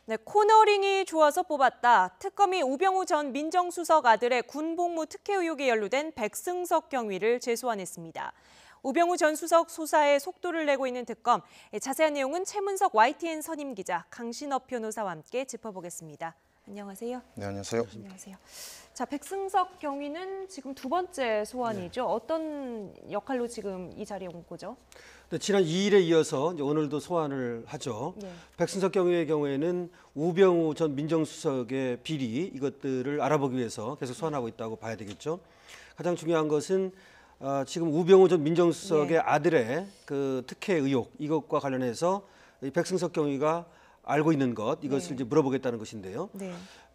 네, 코너링이 좋아서 뽑았다. 특검이 우병우 전 민정수석 아들의 군복무 특혜 의혹에 연루된 백승석 경위를 재소환했습니다. 우병우 전 수석 수사에 속도를 내고 있는 특검. 자세한 내용은 최문석 YTN 선임 기자 강신업 변호사와 함께 짚어보겠습니다. 안녕하세요. 네, 안녕하세요. 안녕하세요. 자, 백승석 경위는 지금 두 번째 소환이죠. 네. 어떤 역할로 지금 이 자리에 온 거죠? 네, 지난 2일에 이어서 이제 오늘도 소환을 하죠. 네. 백승석 경위의 경우에는 우병우 전 민정수석의 비리 이것들을 알아보기 위해서 계속 소환하고 있다고 봐야 되겠죠. 가장 중요한 것은 지금 우병우 전 민정수석의 아들의 그 특혜 의혹 이것과 관련해서 이 백승석 경위가 알고 있는 것 이것을 이제 물어보겠다는 것인데요.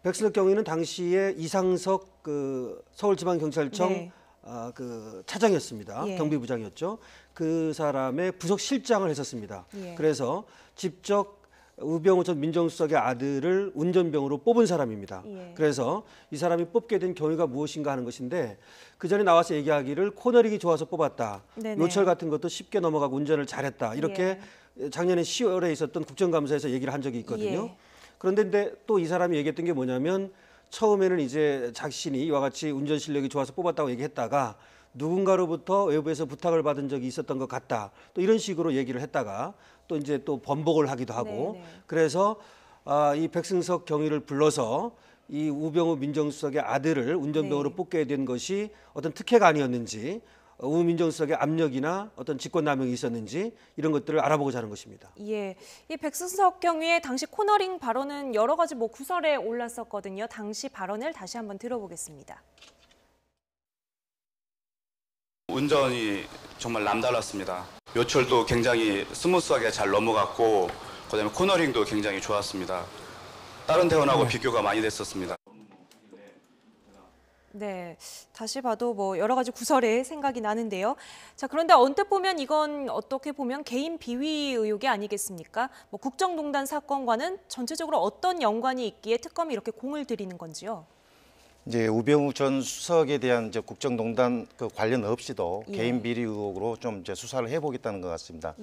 백승석 경위는 당시에 이상석 그 서울지방경찰청 그 차장이었습니다. 경비부장이었죠. 그 사람의 부속 실장을 했었습니다. 그래서 직접 우병우 전 민정수석의 아들을 운전병으로 뽑은 사람입니다. 그래서 이 사람이 뽑게 된 경위가 무엇인가 하는 것인데 그 전에 나와서 얘기하기를 코너링이 좋아서 뽑았다. 요철 같은 것도 쉽게 넘어가고 운전을 잘했다. 이렇게 작년에 10월에 있었던 국정감사에서 얘기를 한 적이 있거든요. 그런데 또 이 사람이 얘기했던 게 뭐냐면 처음에는 이제 자신이 이와 같이 운전 실력이 좋아서 뽑았다고 얘기했다가 누군가로부터 외부에서 부탁을 받은 적이 있었던 것 같다. 또 이런 식으로 얘기를 했다가 또 이제 또 번복을 하기도 하고 그래서 이 백승석 경위를 불러서 이 우병우 민정수석의 아들을 운전병으로 뽑게 된 것이 어떤 특혜가 아니었는지 우 민정수석의 압력이나 어떤 직권남용이 있었는지 이런 것들을 알아보고자 하는 것입니다. 예, 이 백승석 경위의 당시 코너링 발언은 여러 가지 구설에 올랐었거든요. 당시 발언을 다시 한번 들어보겠습니다. 운전이 정말 남달랐습니다. 요철도 굉장히 스무스하게 잘 넘어갔고 그다음에 코너링도 굉장히 좋았습니다. 다른 대원하고 비교가 많이 됐었습니다. 네, 다시 봐도 여러 가지 구설에 생각이 나는데요. 자, 그런데 언뜻 보면 이건 어떻게 보면 개인 비위 의혹이 아니겠습니까? 국정농단 사건과는 전체적으로 어떤 연관이 있기에 특검이 이렇게 공을 들이는 건지요? 이제 우병우 전 수석에 대한 이제 국정농단 그 관련 없이도 개인 비리 의혹으로 좀 이제 수사를 해보겠다는 것 같습니다.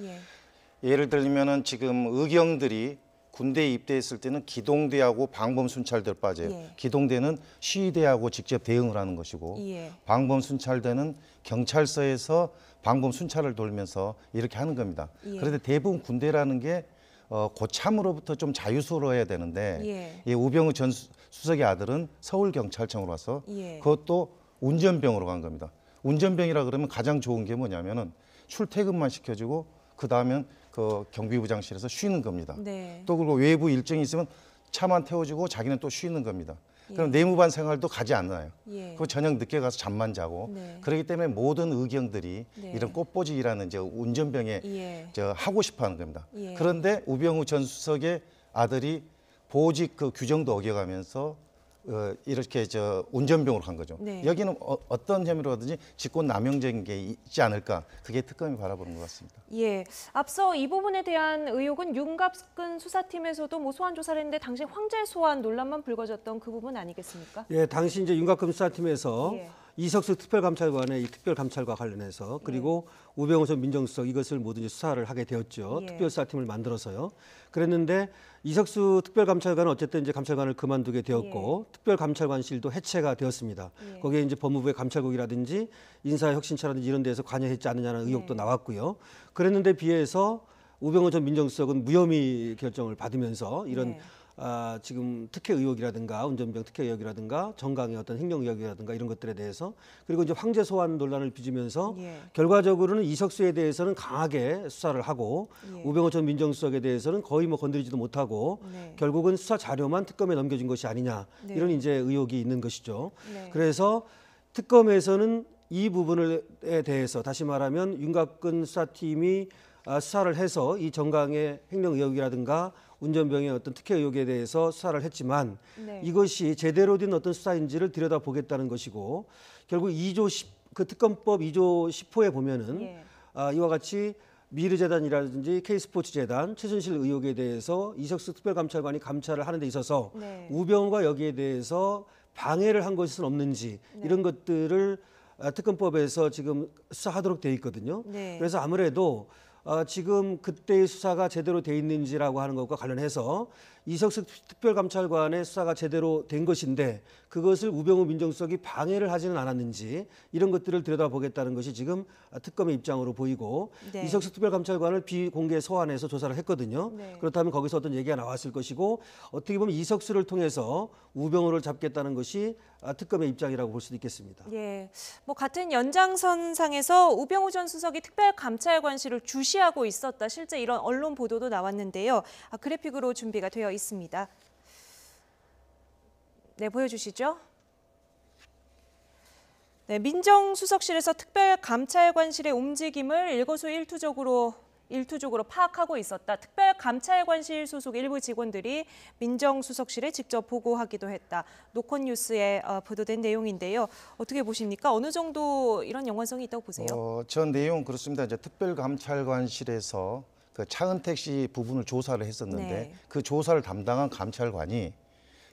예를 들면은 지금 의경들이 군대에 입대했을 때는 기동대하고 방범 순찰대로 빠져요. 기동대는 시위대하고 직접 대응을 하는 것이고 방범 순찰대는 경찰서에서 방범 순찰을 돌면서 이렇게 하는 겁니다. 그런데 대부분 군대라는 게 고참으로부터 좀 자유스러워야 되는데 이 우병우 전 수석의 아들은 서울경찰청으로 와서 그것도 운전병으로 간 겁니다. 운전병이라 그러면 가장 좋은 게 뭐냐면은 출퇴근만 시켜주고 그 다음엔 그 경비부장실에서 쉬는 겁니다. 또 그리고 외부 일정이 있으면 차만 태워주고 자기는 또 쉬는 겁니다. 그럼 내무반 생활도 가지 않아요. 그 저녁 늦게 가서 잠만 자고 그렇기 때문에 모든 의경들이 이런 꽃보직이라는 이제 운전병에 하고 싶어하는 겁니다. 그런데 우병우 전 수석의 아들이 보직 그 규정도 어겨가면서 이렇게 운전병으로 간 거죠. 여기는 어떤 혐의로든지 직권남용적인 게 있지 않을까. 그게 특검이 바라보는 것 같습니다. 예, 앞서 이 부분에 대한 의혹은 윤갑근 수사팀에서도 소환 조사를 했는데 당시 황제 소환 논란만 불거졌던 그 부분 아니겠습니까? 예, 당시 이제 윤갑근 수사팀에서 이석수 특별감찰관의 이 특별감찰과 관련해서 그리고 우병우 전 민정수석 이것을 모두 이제 수사를 하게 되었죠. 특별수사팀을 만들어서요. 그랬는데 이석수 특별감찰관은 어쨌든 이제 감찰관을 그만두게 되었고 특별감찰관실도 해체가 되었습니다. 거기에 이제 법무부의 감찰국이라든지 인사혁신처라든지 이런 데서 관여했지 않느냐는 의혹도 나왔고요. 그랬는데 비해서 우병우 전 민정수석은 무혐의 결정을 받으면서 이런 지금 특혜 의혹이라든가 운전병 특혜 의혹이라든가 정강의 어떤 횡령 의혹이라든가 이런 것들에 대해서 그리고 이제 황제 소환 논란을 빚으면서 결과적으로는 이석수에 대해서는 강하게 수사를 하고 우병우 전 민정수석에 대해서는 거의 건드리지도 못하고 결국은 수사 자료만 특검에 넘겨진 것이 아니냐 이런 이제 의혹이 있는 것이죠. 그래서 특검에서는 이 부분에 대해서 다시 말하면 윤갑근 수사팀이 수사를 해서 이 정강의 횡령 의혹이라든가 운전병의 어떤 특혜 의혹에 대해서 수사를 했지만 이것이 제대로 된 어떤 수사인지를 들여다보겠다는 것이고 결국 2조 10, 그 특검법 2조 10호에 보면은 이와 같이 미르재단이라든지 K스포츠재단, 최순실 의혹에 대해서 이석수 특별감찰관이 감찰을 하는 데 있어서 우병우가 여기에 대해서 방해를 한 것은 없는지 이런 것들을 특검법에서 지금 수사하도록 되어 있거든요. 그래서 아무래도 지금 그때의 수사가 제대로 돼 있는지라고 하는 것과 관련해서 이석수 특별감찰관의 수사가 제대로 된 것인데 그것을 우병우 민정수석이 방해를 하지는 않았는지 이런 것들을 들여다보겠다는 것이 지금 특검의 입장으로 보이고 네. 이석수 특별감찰관을 비공개 소환해서 조사를 했거든요. 네. 그렇다면 거기서 어떤 얘기가 나왔을 것이고 어떻게 보면 이석수를 통해서 우병우를 잡겠다는 것이 특검의 입장이라고 볼 수도 있겠습니다. 예, 뭐 같은 연장선상에서 우병우 전 수석이 특별감찰관실을 주시하고 있었다. 실제 이런 언론 보도도 나왔는데요. 그래픽으로 준비가 되어 있습니다. 네, 보여주시죠. 네, 민정수석실에서 특별감찰관실의 움직임을 일거수일투족으로 파악하고 있었다. 특별감찰관실 소속 일부 직원들이 민정수석실에 직접 보고하기도 했다. 노컷뉴스에 보도된 내용인데요. 어떻게 보십니까? 어느 정도 이런 연관성이 있다고 보세요? 전 내용 그렇습니다. 이제 특별감찰관실에서 그 차은택 씨 부분을 조사를 했었는데 네. 그 조사를 담당한 감찰관이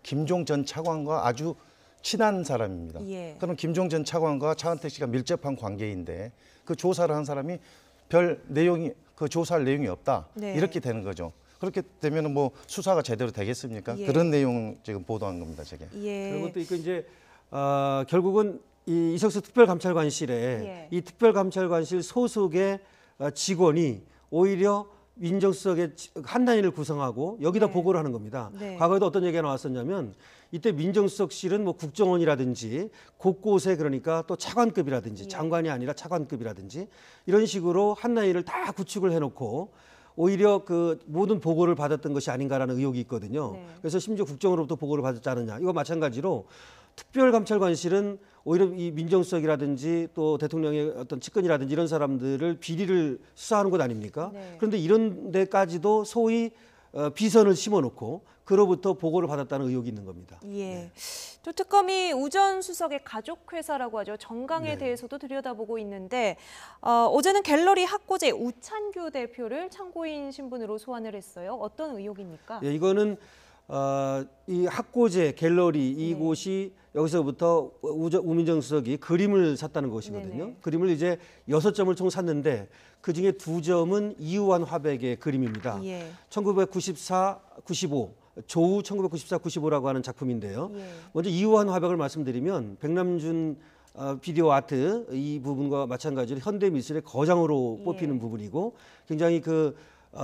김종 전 차관과 아주 친한 사람입니다. 예. 그럼 김종 전 차관과 차은택 씨가 밀접한 관계인데 그 조사를 한 사람이 별 내용이 그 조사할 내용이 없다. 네. 이렇게 되는 거죠. 그렇게 되면 뭐 수사가 제대로 되겠습니까? 예. 그런 내용 지금 보도한 겁니다, 저게. 예. 그리고 또 이제 결국은 이 이석수 특별감찰관실에 예. 이 특별감찰관실 소속의 직원이 오히려 민정수석의 한 단위를 구성하고 여기다 네. 보고를 하는 겁니다. 네. 과거에도 어떤 얘기가 나왔었냐면 이때 민정수석실은 뭐 국정원이라든지 곳곳에 그러니까 또 차관급이라든지 예. 장관이 아니라 차관급이라든지 이런 식으로 한 단위를 다 구축을 해놓고 오히려 그 모든 보고를 받았던 것이 아닌가라는 의혹이 있거든요. 네. 그래서 심지어 국정으로부터 보고를 받았지 않느냐. 이거 마찬가지로 특별감찰관실은 오히려 이 민정수석이라든지 또 대통령의 어떤 측근이라든지 이런 사람들을 비리를 수사하는 것 아닙니까? 네. 그런데 이런 데까지도 소위 비선을 심어놓고 그로부터 보고를 받았다는 의혹이 있는 겁니다. 예. 또 특검이 우 전 수석의 가족 회사라고 하죠. 정강에 네. 대해서도 들여다보고 있는데 어제는 갤러리 학고제 우찬규 대표를 참고인 신분으로 소환을 했어요. 어떤 의혹입니까? 예, 이거는 이 학고제 갤러리 이곳이 여기서부터 우민정 수석이 그림을 샀다는 것이거든요. 네네. 그림을 이제 6점을 총 샀는데 그중에 2점은 이우환 화백의 그림입니다. 예. 1994, 95 조우 1994, 95라고 하는 작품인데요. 예. 먼저 이우환 화백을 말씀드리면 백남준 비디오 아트 이 부분과 마찬가지로 현대 미술의 거장으로 예. 뽑히는 부분이고 굉장히 그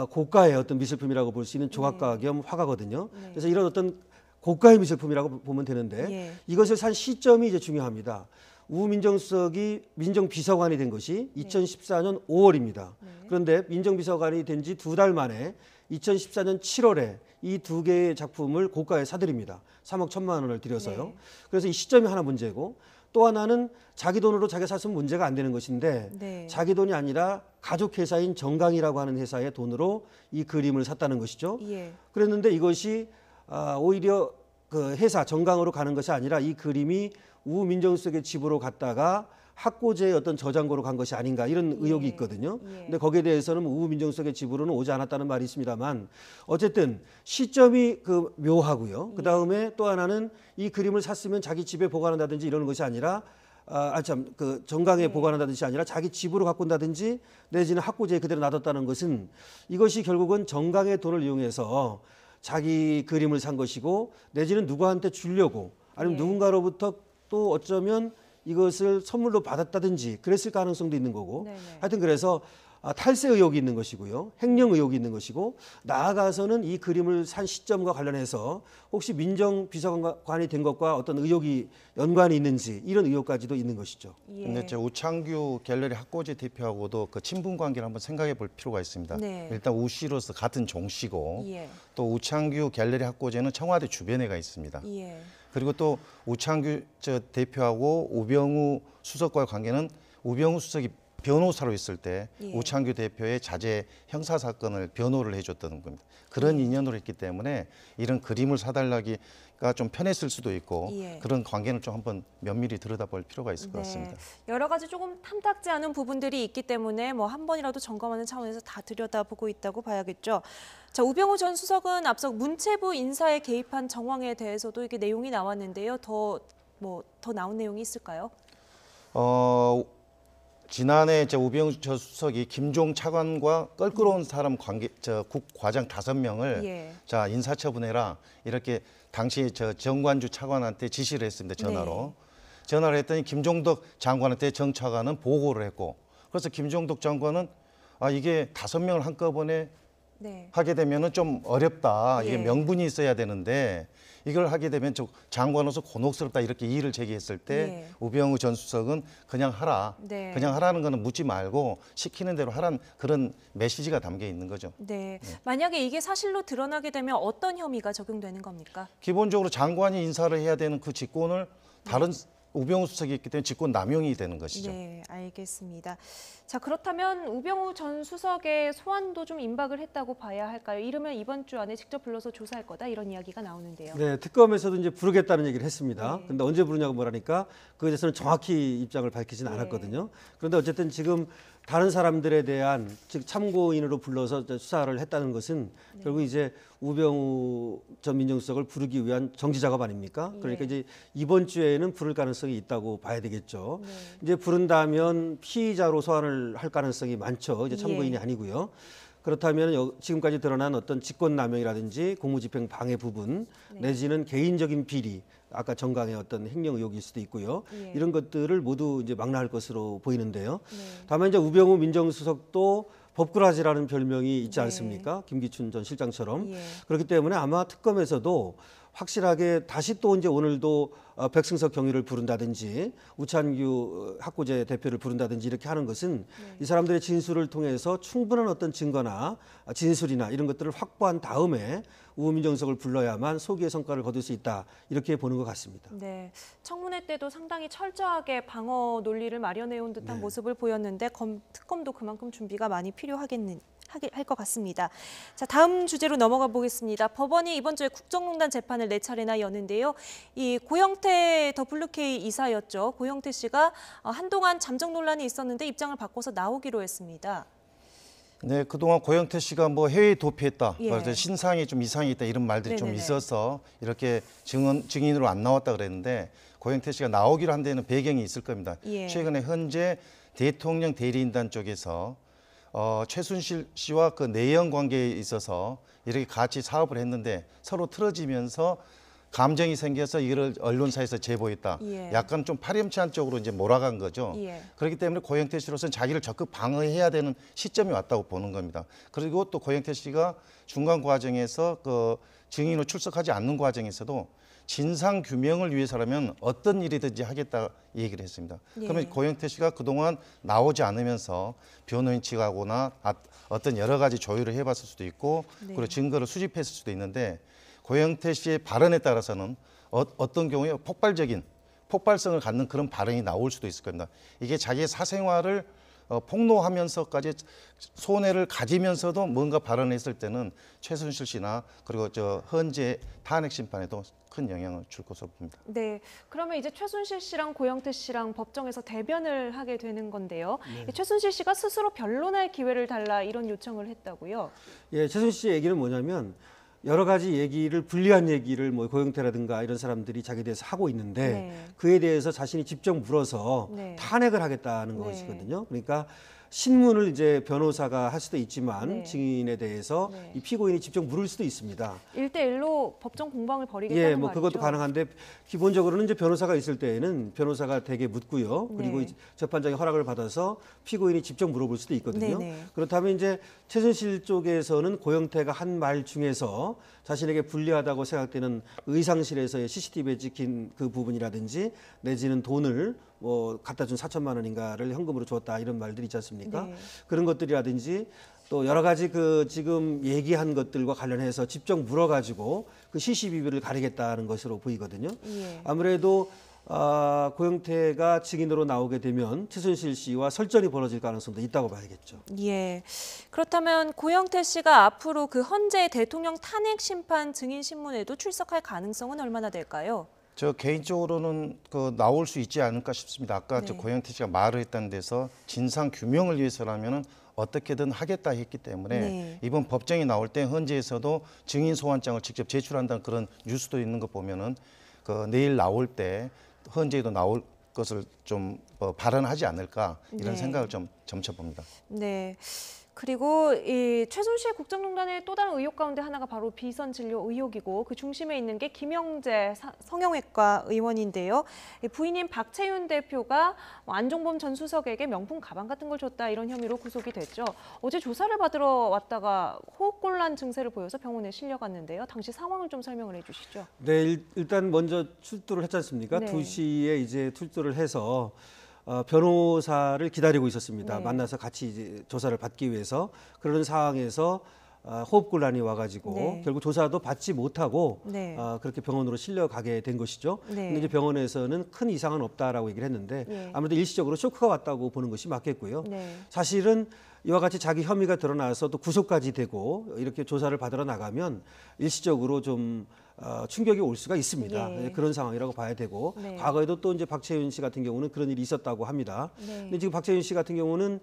고가의 어떤 미술품이라가 볼 수 있는 조각가 겸 화가거든요. 네. 그래서 이런 어떤 고가의 미술품이라고 보면 되는데 예. 이것을 산 시점이 이제 중요합니다. 우 민정수석이 민정비서관이 된 것이 2014년 5월입니다. 그런데 민정비서관이 된 지 2달 만에 2014년 7월에 이 두 개의 작품을 고가에 사들입니다. 3억 1천만 원을 들여서요. 네. 그래서 이 시점이 하나 문제고 또 하나는 자기 돈으로 자기가 샀으면 문제가 안 되는 것인데 네. 자기 자기 돈이 아니라 가족 회사인 정강이라고 하는 회사의 돈으로 이 그림을 샀다는 것이죠. 예. 그랬는데 이것이 오히려 그 회사 정강으로 가는 것이 아니라 이 그림이 우 민정수석의 집으로 갔다가 학고제의 어떤 저장고로 간 것이 아닌가 이런 의혹이 있거든요. 예. 근데 거기에 대해서는 우 민정수석의 집으로는 오지 않았다는 말이 있습니다만 어쨌든 시점이 그 묘하고요. 그 다음에 또 하나는 이 그림을 샀으면 자기 집에 보관한다든지 이러는 것이 아니라 그 정강에 보관한다든지 아니라 자기 집으로 갖고 온다든지 내지는 학고제에 그대로 놔뒀다는 것은 이것이 결국은 정강의 돈을 이용해서 자기 그림을 산 것이고 내지는 누구한테 주려고 아니면 예. 누군가로부터 또 어쩌면 이것을 선물로 받았다든지 그랬을 가능성도 있는 거고 네네. 하여튼 그래서 탈세 의혹이 있는 것이고요. 횡령 의혹이 있는 것이고 나아가서는 이 그림을 산 시점과 관련해서 혹시 민정비서관이 된 것과 어떤 의혹이 연관이 있는지 이런 의혹까지도 있는 것이죠. 예. 근데 저 우창규 갤러리 학고제 대표하고도 그 친분 관계를 한번 생각해 볼 필요가 있습니다. 네. 일단 우 씨로서 같은 종 씨고 예. 또 우창규 갤러리 학고제는 청와대 주변에가 있습니다. 예. 그리고 또 우창규 저 대표하고 우병우 수석과의 관계는 우병우 수석이 변호사로 있을 때 예. 우창규 대표의 자제 형사 사건을 변호를 해줬던 겁니다. 그런 인연으로 했기 때문에 이런 그림을 사달라기가 좀 편했을 수도 있고 예. 그런 관계는 좀 한번 면밀히 들여다볼 필요가 있을 것 네. 같습니다. 여러 가지 조금 탐탁지 않은 부분들이 있기 때문에 뭐 한 번이라도 점검하는 차원에서 다 들여다보고 있다고 봐야겠죠. 자, 우병우 전 수석은 앞서 문체부 인사에 개입한 정황에 대해서도 이게 내용이 나왔는데요. 더 나온 내용이 있을까요? 지난해 우병우 전 수석이 김종 차관과 껄끄러운 사람 관계 국 과장 5명을 예. 자 인사처분해라 이렇게 당시 정관주 차관한테 지시를 했습니다. 전화로. 전화를 했더니 김종덕 장관한테 정 차관은 보고를 했고 그래서 김종덕 장관은 이게 5명을 한꺼번에 하게 되면은 좀 어렵다. 이게 명분이 있어야 되는데 이걸 하게 되면 장관으로서 곤혹스럽다 이렇게 이의를 제기했을 때 우병우 전 수석은 그냥 하라. 그냥 하라는 거는 묻지 말고 시키는 대로 하라는 그런 메시지가 담겨 있는 거죠. 네. 만약에 이게 사실로 드러나게 되면 어떤 혐의가 적용되는 겁니까? 기본적으로 장관이 인사를 해야 되는 그 직권을 다른 우병우 수석이 있기 때문에 직권 남용이 되는 것이죠. 네, 알겠습니다. 자, 그렇다면 우병우 전 수석의 소환도 좀 임박을 했다고 봐야 할까요? 이러면 이번 주 안에 직접 불러서 조사할 거다 이런 이야기가 나오는데요. 네, 특검에서도 이제 부르겠다는 얘기를 했습니다. 근데 언제 부르냐고 말하니까 그에 대해서는 정확히 입장을 밝히지는 않았거든요. 그런데 어쨌든 지금 다른 사람들에 대한 즉 참고인으로 불러서 수사를 했다는 것은 결국 이제 우병우 전 민정수석을 부르기 위한 정지 작업 아닙니까? 그러니까 이제 이번 주에는 부를 가능성이 있다고 봐야 되겠죠. 이제 부른다면 피의자로 소환을 할 가능성이 많죠. 이제 참고인이 아니고요. 그렇다면 지금까지 드러난 어떤 직권남용이라든지 공무집행 방해 부분 내지는 개인적인 비리, 아까 정강의 어떤 횡령 의혹일 수도 있고요. 이런 것들을 모두 이제 망라할 것으로 보이는데요. 다만 이제 우병우 민정수석도 법꾸라지라는 별명이 있지 않습니까? 김기춘 전 실장처럼. 그렇기 때문에 아마 특검에서도 확실하게 다시 또 이제 오늘도 백승석 경위를 부른다든지 우찬규 학고제 대표를 부른다든지 이렇게 하는 것은 이 사람들의 진술을 통해서 충분한 어떤 증거나 진술이나 이런 것들을 확보한 다음에 우 민정수석을 불러야만 소기의 성과를 거둘 수 있다 이렇게 보는 것 같습니다. 네, 청문회 때도 상당히 철저하게 방어 논리를 마련해온 듯한 모습을 보였는데 특검도 그만큼 준비가 많이 할 것 같습니다. 자, 다음 주제로 넘어가 보겠습니다. 법원이 이번 주에 국정농단 재판을 4차례나 여는데요. 이 고영태 더블유K 이사였죠. 고영태 씨가 한동안 잠적 논란이 있었는데 입장을 바꿔서 나오기로 했습니다. 네, 그동안 고영태 씨가 해외에 도피했다, 그래서 신상이 좀 이상이 있다 이런 말들이 좀 있어서 이렇게 증인으로 안 나왔다 그랬는데 고영태 씨가 나오기로 한 데는 배경이 있을 겁니다. 최근에 현재 대통령 대리인단 쪽에서 최순실 씨와 그 내연 관계에 있어서 이렇게 같이 사업을 했는데 서로 틀어지면서 감정이 생겨서 이걸 언론사에서 제보했다. 약간 좀 파렴치한 쪽으로 이제 몰아간 거죠. 그렇기 때문에 고영태 씨로서는 자기를 적극 방어해야 되는 시점이 왔다고 보는 겁니다. 그리고 또 고영태 씨가 중간 과정에서 그 증인으로 출석하지 않는 과정에서도 진상 규명을 위해서라면 어떤 일이든지 하겠다 얘기를 했습니다. 그러면 고영태 씨가 그동안 나오지 않으면서 변호인 측하고나 어떤 여러 가지 조율을 해봤을 수도 있고 그리고 증거를 수집했을 수도 있는데 고영태 씨의 발언에 따라서는 어떤 경우에 폭발성을 갖는 그런 발언이 나올 수도 있을 겁니다. 이게 자기의 사생활을 폭로하면서까지 손해를 가지면서도 뭔가 발언했을 때는 최순실 씨나 그리고 헌재 탄핵 심판에도 큰 영향을 줄 것으로 봅니다. 네, 그러면 이제 최순실 씨랑 고영태 씨랑 법정에서 대변을 하게 되는 건데요. 최순실 씨가 스스로 변론할 기회를 달라 이런 요청을 했다고요? 예, 최순실 씨 얘기는 뭐냐면 여러 가지 얘기를 불리한 얘기를 고영태라든가 이런 사람들이 자기에 대해서 하고 있는데 그에 대해서 자신이 직접 물어서 탄핵을 하겠다는 것이거든요. 그러니까 신문을 이제 변호사가 할 수도 있지만 증인에 대해서 이 피고인이 직접 물을 수도 있습니다. 1대1로 법정 공방을 벌이겠다는 예, 말이죠. 그것도 가능한데 기본적으로는 이제 변호사가 있을 때에는 변호사가 되게 묻고요. 그리고 재판장의 허락을 받아서 피고인이 직접 물어볼 수도 있거든요. 그렇다면 이제 최순실 쪽에서는 고영태가 한 말 중에서 자신에게 불리하다고 생각되는 의상실에서의 CCTV에 찍힌 그 부분이라든지 내지는 돈을 갖다 준 4천만 원인가를 현금으로 줬다 이런 말들이 있지 않습니까? 그런 것들이라든지 또 여러 가지 그 지금 얘기한 것들과 관련해서 직접 물어가지고 그 CCTV를 가리겠다는 것으로 보이거든요. 아무래도 고영태가 증인으로 나오게 되면 최순실 씨와 설전이 벌어질 가능성도 있다고 봐야겠죠. 예. 그렇다면 고영태 씨가 앞으로 그 헌재 대통령 탄핵 심판 증인 신문에도 출석할 가능성은 얼마나 될까요? 저 개인적으로는 나올 수 있지 않을까 싶습니다. 아까 고영태 씨가 말을 했다는 데서 진상 규명을 위해서라면은 어떻게든 하겠다 했기 때문에 이번 법정이 나올 때 헌재에서도 증인 소환장을 직접 제출한다는 그런 뉴스도 있는 거 보면은 내일 나올 때 헌재에도 나올 것을 좀 발언하지 않을까 이런 네. 생각을 좀 점쳐봅니다. 네. 그리고 이 최순실 국정농단의 또 다른 의혹 가운데 하나가 바로 비선 진료 의혹이고 그 중심에 있는 게 김영재 성형외과 의원인데요. 부인인 박채윤 대표가 안종범 전 수석에게 명품 가방 같은 걸 줬다 이런 혐의로 구속이 됐죠. 어제 조사를 받으러 왔다가 호흡곤란 증세를 보여서 병원에 실려갔는데요. 당시 상황을 좀 설명을 해주시죠. 네, 일단 먼저 출두를 했지 않습니까? 네. 2시에 이제 출두를 해서 변호사를 기다리고 있었습니다. 네. 만나서 같이 이제 조사를 받기 위해서 그러는 상황에서 호흡곤란이 와가지고 네. 결국 조사도 받지 못하고 네. 그렇게 병원으로 실려가게 된 것이죠. 네. 근데 이제 병원에서는 큰 이상은 없다라고 얘기를 했는데 예. 아무래도 일시적으로 쇼크가 왔다고 보는 것이 맞겠고요. 네. 사실은 이와 같이 자기 혐의가 드러나서 또 구속까지 되고 이렇게 조사를 받으러 나가면 일시적으로 좀 충격이 올 수가 있습니다. 예. 그런 상황이라고 봐야 되고 네. 과거에도 또 이제 박채윤 씨 같은 경우는 그런 일이 있었다고 합니다. 네. 근데 지금 박채윤 씨 같은 경우는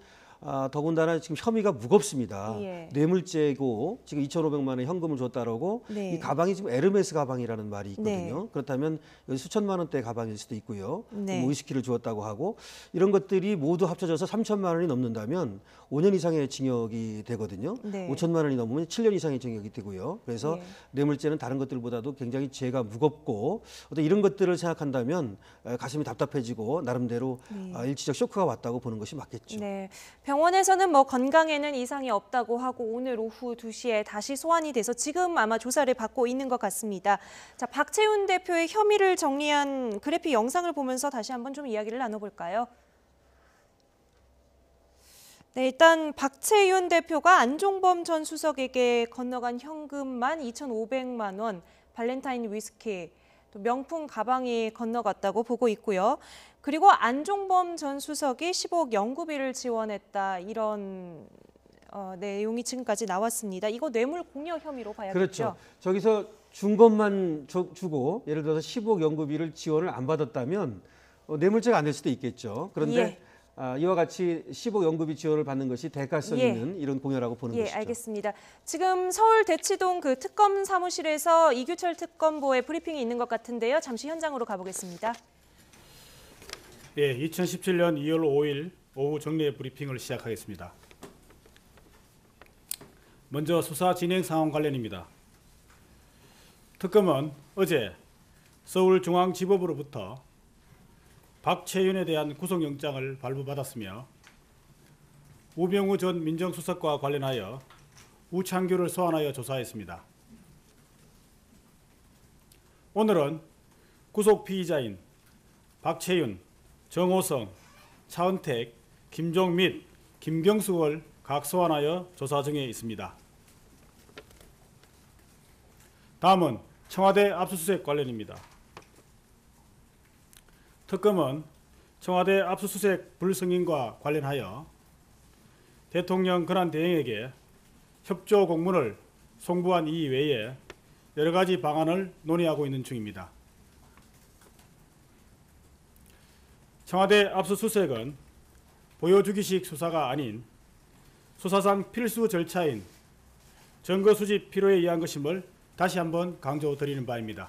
더군다나 지금 혐의가 무겁습니다. 예. 뇌물죄고 지금 2,500만 원 현금을 줬다라고 네. 이 가방이 지금 에르메스 가방이라는 말이 있거든요. 네. 그렇다면 여기 수천만 원대 가방일 수도 있고요. 네. 뭐 위스키를 주었다고 하고 이런 것들이 모두 합쳐져서 3천만 원이 넘는다면 5년 이상의 징역이 되거든요. 네. 5천만 원이 넘으면 7년 이상의 징역이 되고요. 그래서 예. 뇌물죄는 다른 것들보다도 굉장히 죄가 무겁고 어떤 이런 것들을 생각한다면 가슴이 답답해지고 나름대로 일시적 쇼크가 왔다고 보는 것이 맞겠죠. 네, 병원에서는 뭐 건강에는 이상이 없다고 하고 오늘 오후 2시에 다시 소환이 돼서 지금 아마 조사를 받고 있는 것 같습니다. 자, 박채윤 대표의 혐의를 정리한 그래픽 영상을 보면서 다시 한번 좀 이야기를 나눠볼까요? 네, 일단 박채윤 대표가 안종범 전 수석에게 건너간 현금만 2,500만 원, 발렌타인 위스키, 또 명품 가방이 건너갔다고 보고 있고요. 그리고 안종범 전 수석이 10억 연구비를 지원했다 이런 내용이 지금까지 나왔습니다. 이거 뇌물 공여 혐의로 봐야겠죠. 그렇죠. 저기서 준 것만 주고 예를 들어서 10억 연구비를 지원을 안 받았다면 뇌물죄가 안 될 수도 있겠죠. 그런데 예. 이와 같이 10억 연구비 지원을 받는 것이 대가성 예. 있는 이런 공여라고 보는 예, 것이죠. 알겠습니다. 지금 서울 대치동 그 특검 사무실에서 이규철 특검보의 브리핑이 있는 것 같은데요. 잠시 현장으로 가보겠습니다. 예, 2017년 2월 5일 오후 정례 브리핑을 시작하겠습니다. 먼저 수사 진행 상황 관련입니다. 특검은 어제 서울중앙지법으로부터 박채윤에 대한 구속영장을 발부받았으며 우병우 전 민정수석과 관련하여 우창규를 소환하여 조사했습니다. 오늘은 구속 피의자인 박채윤, 정호성, 차은택, 김종 및 김경숙을 각 소환하여 조사 중에 있습니다. 다음은 청와대 압수수색 관련입니다. 특검은 청와대 압수수색 불승인과 관련하여 대통령 권한대행에게 협조 공문을 송부한 이외에 여러 가지 방안을 논의하고 있는 중입니다. 청와대 압수수색은 보여주기식 수사가 아닌 수사상 필수 절차인 증거 수집 필요에 의한 것임을 다시 한번 강조드리는 바입니다.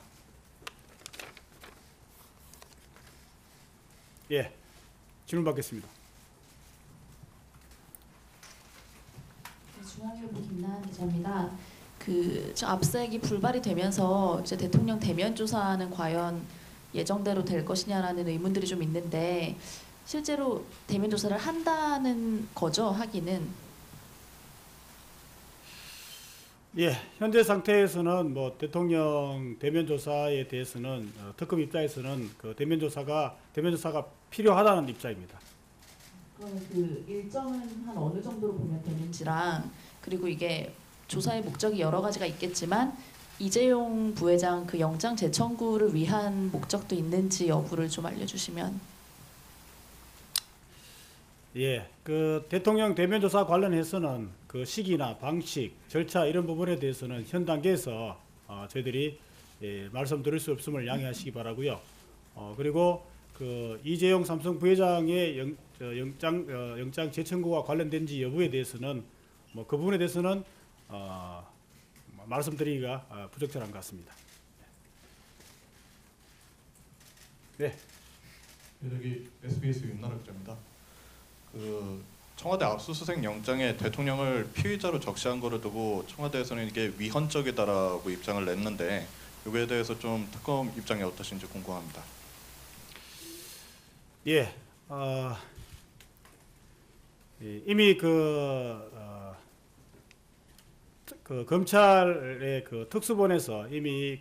예, 질문 받겠습니다. 중앙일보 김나은 기자입니다. 저 압수수색이 불발이 되면서 이제 대통령 대면 조사는 과연 예정대로 될 것이냐라는 의문들이 좀 있는데 실제로 대면 조사를 한다는 거죠, 하기는? 예, 현재 상태에서는 뭐 대통령 대면 조사에 대해서는 특검 입장에서는 그 대면 조사가 필요하다는 입장입니다. 그럼 그 일정은 한 어느 정도로 보면 되는지랑 그리고 이게 조사의 목적이 여러 가지가 있겠지만 이재용 부회장 그 영장 재청구를 위한 목적도 있는지 여부를 좀 알려주시면. 예, 그 대통령 대면 조사 관련해서는 그 시기나 방식, 절차 이런 부분에 대해서는 현 단계에서 저희들이 말씀드릴 수 없음을 양해하시기 바라고요. 그리고 그 이재용 삼성 부회장의 영장 재청구와 관련된지 여부에 대해서는 뭐 그 부분에 대해서는 말씀드리기가 부적절한 것 같습니다. 네. 여기 SBS 윤나라 기자입니다. 그 청와대 압수수색 영장에 대통령을 피의자로 적시한 거를 두고 청와대에서는 이게 위헌적이다라고 입장을 냈는데 이거에 대해서 좀 특검 입장이 어떠신지 궁금합니다. 예, 이미 그 검찰의 그 특수본에서 이미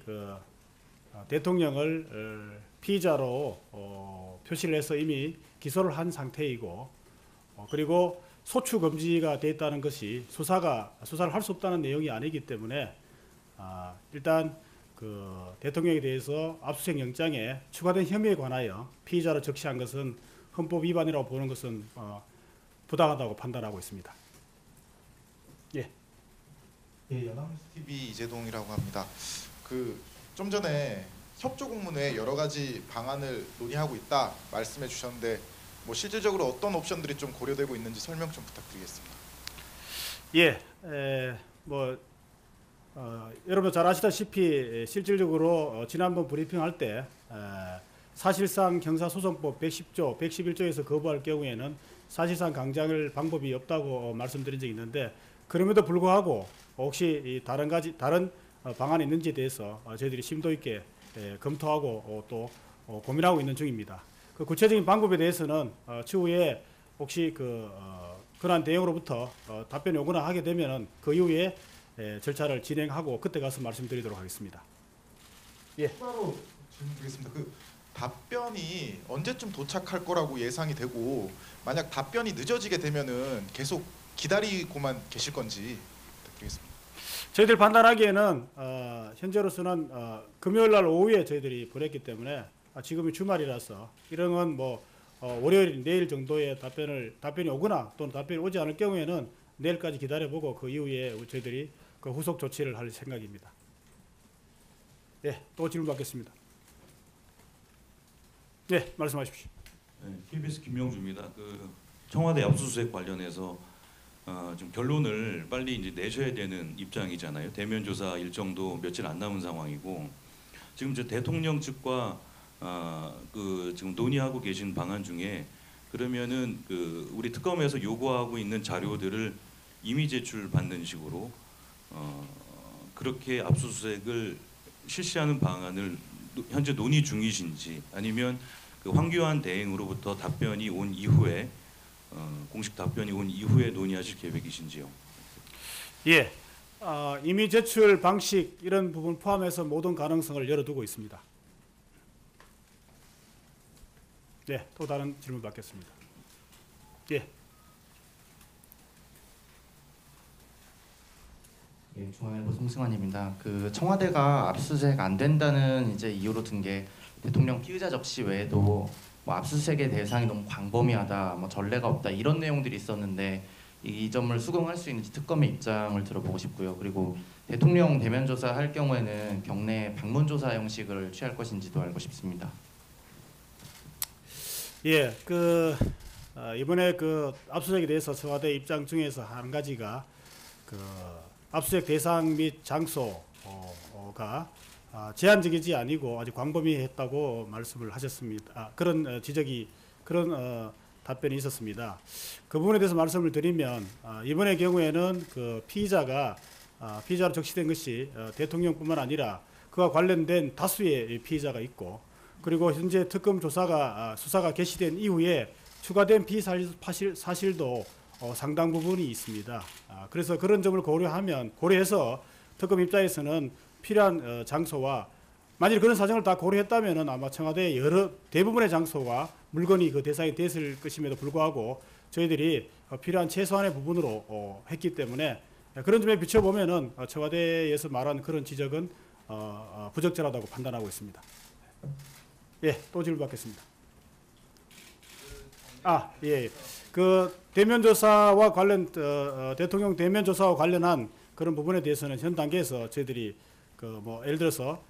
대통령을 피의자로 표시를 해서 이미 기소를 한 상태이고, 그리고 소추 금지가 돼 있다는 것이 수사를 할 수 없다는 내용이 아니기 때문에 일단 그 대통령에 대해서 압수수색 영장에 추가된 혐의에 관하여 피의자로 적시한 것은 헌법 위반이라고 보는 것은 부당하다고 판단하고 있습니다. 예. 예, 연합뉴스 TV 이재동이라고 합니다. 좀 전에 협조 공문에 여러 가지 방안을 논의하고 있다 말씀해 주셨는데 뭐 실질적으로 어떤 옵션들이 좀 고려되고 있는지 설명 좀 부탁드리겠습니다. 예, 여러분 잘 아시다시피 실질적으로 지난번 브리핑할 때 사실상 형사소송법 110조, 111조에서 거부할 경우에는 사실상 강장할 방법이 없다고 말씀드린 적이 있는데, 그럼에도 불구하고 혹시 다른 방안이 있는지에 대해서 저희들이 심도 있게 검토하고 또 고민하고 있는 중입니다. 그 구체적인 방법에 대해서는 추후에 혹시 그러한 대응으로부터 답변이 오거나 하게 되면은 그 이후에 절차를 진행하고 그때 가서 말씀드리도록 하겠습니다. 예. 추가로 질문 드리겠습니다. 답변이 언제쯤 도착할 거라고 예상이 되고, 만약 답변이 늦어지게 되면은 계속 기다리고만 계실 건지 부탁드리겠습니다. 저희들 판단하기에는 현재로서는 금요일 날 오후에 저희들이 보냈기 때문에 지금이 주말이라서 이런 건 월요일 내일 정도에 답변이 오거나 또는 답변이 오지 않을 경우에는 내일까지 기다려보고 그 이후에 저희들이 그 후속 조치를 할 생각입니다. 예, 또 질문 받겠습니다. 네, 말씀하십시오. 네, KBS 김명주입니다. 청와대 압수수색 관련해서 좀 결론을 빨리 이제 내셔야 되는 입장이잖아요. 대면 조사 일정도 며칠 안 남은 상황이고, 지금 대통령 측과 지금 논의하고 계신 방안 중에 그러면은 우리 특검에서 요구하고 있는 자료들을 임의 제출받는 식으로 그렇게 압수수색을 실시하는 방안을 현재 논의 중이신지, 아니면 황교안 대행으로부터 답변이 온 이후에 공식 답변이 온 이후에 논의하실 계획이신지요? 예, 임의 제출 방식 이런 부분 포함해서 모든 가능성을 열어두고 있습니다. 네, 또 다른 질문 받겠습니다. 예. 예, 중앙일보 송승환입니다. 청와대가 압수수색 안 된다는 이제 이유로 든 게 대통령 피의자 적시 외에도 압수수색의 대상이 너무 광범위하다, 전례가 없다 이런 내용들이 있었는데 이 점을 수긍할 수 있는지 특검의 입장을 들어보고 싶고요. 그리고 대통령 대면 조사할 경우에는 경내 방문 조사 형식을 취할 것인지도 알고 싶습니다. 예, 이번에 압수수색에 대해서 청와대 입장 중에서 한 가지가 압수수색 대상 및 장소가 제한적이지 아니고 아주 광범위했다고 말씀을 하셨습니다. 그런 답변이 있었습니다. 그 부분에 대해서 말씀을 드리면 이번의 경우에는 피의자로 적시된 것이 대통령뿐만 아니라 그와 관련된 다수의 피의자가 있고, 그리고 현재 특검 수사가 개시된 이후에 추가된 사실도 상당 부분이 있습니다. 그래서 그런 점을 고려해서 특검 입장에서는 필요한 장소와, 만일 그런 사정을 다 고려했다면 아마 청와대의 대부분의 장소와 물건이 그 대상이 됐을 것임에도 불구하고 저희들이 필요한 최소한의 부분으로 했기 때문에 그런 점에 비춰보면은 청와대에서 말한 그런 지적은 부적절하다고 판단하고 있습니다. 예, 또 질문 받겠습니다. 예. 대면 조사와 대통령 대면 조사와 관련한 그런 부분에 대해서는 현 단계에서 저희들이 예를 들어서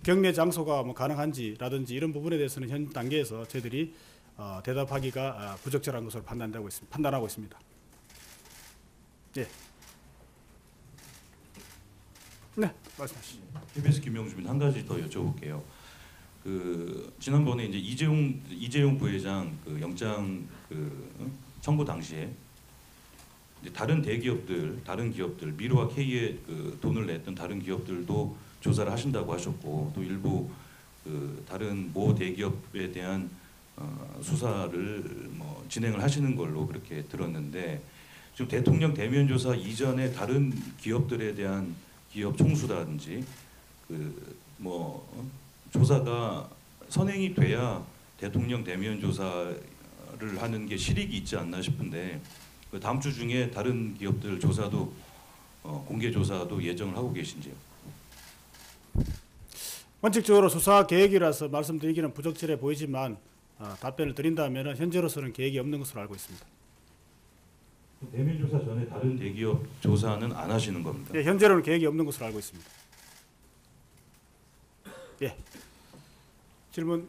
경내 장소가 가능한지라든지 이런 부분에 대해서는 현 단계에서 저희들이 대답하기가 부적절한 것으로 판단하고 있습니다. 예. 네, 말씀하시죠. KBS 김명주입니다. 한 가지 더 여쭤볼게요. 지난번에 이제 이재용 부회장 그 영장 청구 당시에 이제 다른 기업들 미르와 K에 그 돈을 냈던 다른 기업들도 조사를 하신다고 하셨고 또 일부 다른 모 대기업에 대한 수사를 뭐 진행을 하시는 걸로 그렇게 들었는데 지금 대통령 대면 조사 이전에 다른 기업들에 대한 기업 총수라든지 조사가 선행이 돼야 대통령 대면 조사를 하는 게 실익이 있지 않나 싶은데 다음 주 중에 다른 기업들 조사도 공개 조사도 예정을 하고 계신지요? 원칙적으로 수사 계획이라서 말씀드리기는 부적절해 보이지만 답변을 드린다면 현재로서는 계획이 없는 것으로 알고 있습니다. 대면 조사 전에 다른 대기업 조사는 안 하시는 겁니까? 예, 현재로는 계획이 없는 것으로 알고 있습니다. 예. 질문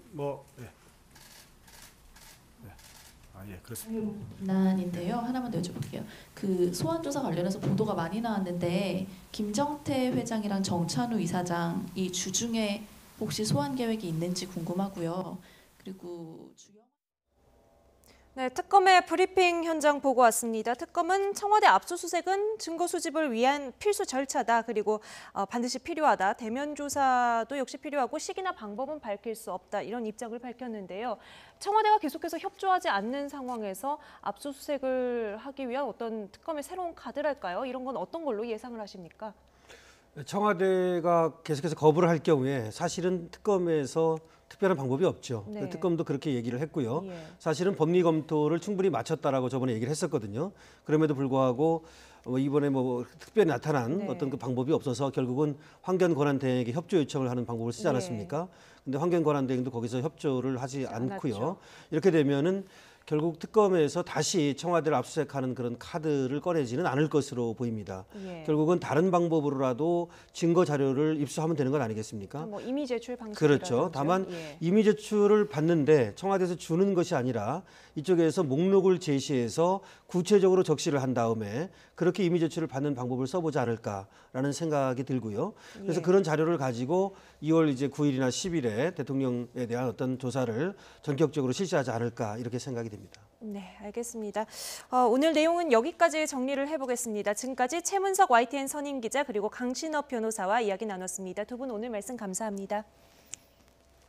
그렇습니다. 난인데요. 하나만 더 여쭤볼게요. 그 소환 조사 관련해서 보도가 많이 나왔는데 김정태 회장이랑 정찬우 이사장 이 주중에 혹시 소환 계획이 있는지 궁금하고요. 그리고 네, 특검의 브리핑 현장 보고 왔습니다. 특검은 청와대 압수수색은 증거 수집을 위한 필수 절차다. 그리고 반드시 필요하다. 대면 조사도 역시 필요하고 시기나 방법은 밝힐 수 없다. 이런 입장을 밝혔는데요. 청와대가 계속해서 협조하지 않는 상황에서 압수수색을 하기 위한 어떤 특검의 새로운 카드랄까요? 이런 건 어떤 걸로 예상을 하십니까? 청와대가 계속해서 거부를 할 경우에 사실은 특검에서 특별한 방법이 없죠. 네. 특검도 그렇게 얘기를 했고요. 예. 사실은 법리 검토를 충분히 마쳤다라고 저번에 얘기를 했었거든요. 그럼에도 불구하고 이번에 특별히 나타난 네. 어떤 그 방법이 없어서 결국은 황교안 권한대행에게 협조 요청을 하는 방법을 쓰지 않았습니까? 근데 황교안 권한대행도 거기서 협조를 하지 않고요. 않았죠. 이렇게 되면은 결국 특검에서 다시 청와대를 압수수색하는 그런 카드를 꺼내지는 않을 것으로 보입니다. 예. 결국은 다른 방법으로라도 증거 자료를 입수하면 되는 건 아니겠습니까? 뭐 이미 제출 방식 그렇죠. 다만 이미 제출을 받는데 청와대에서 주는 것이 아니라 이쪽에서 목록을 제시해서 구체적으로 적시를 한 다음에 그렇게 이미 제출을 받는 방법을 써보지 않을까라는 생각이 들고요. 그래서 그런 자료를 가지고 2월 이제 9일이나 10일에 대통령에 대한 어떤 조사를 전격적으로 실시하지 않을까 이렇게 생각이 됩니다. 네, 알겠습니다. 오늘 내용은 여기까지 정리를 해보겠습니다. 지금까지 최문석 YTN 선임기자 그리고 강신업 변호사와 이야기 나눴습니다. 두 분 오늘 말씀 감사합니다.